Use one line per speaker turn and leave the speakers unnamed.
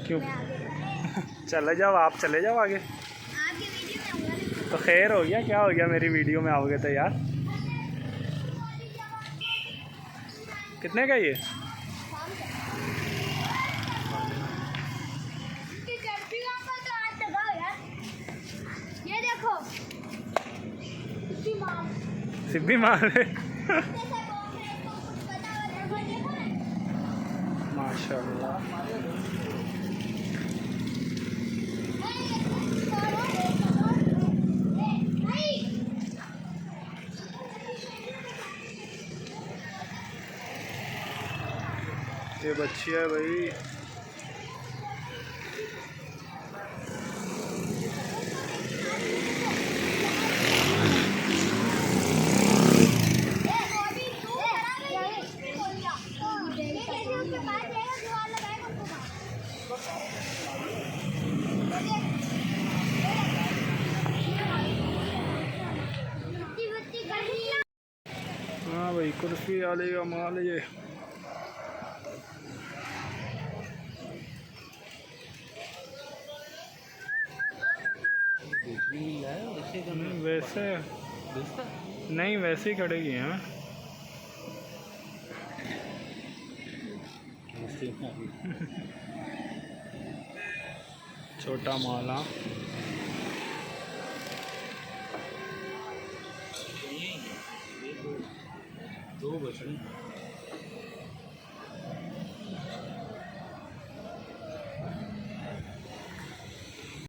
क्यों? चले जाओ, आप चले जाओ आगे।
आपकी वीडियो में आऊंगा।
तो खैर हो गया, क्या हो गया, मेरी वीडियो में आओगे तो यार। कितने का ये?
ये देखो
सिब्बी मार है। माशाल्लाह। ये बच्ची है भाई। हाँ भाई, कुल्फी वाले का माल ये। वैसे नहीं, वैसे ही खड़ेगी हैं। छोटा माल। हाँ,
दो बछड़े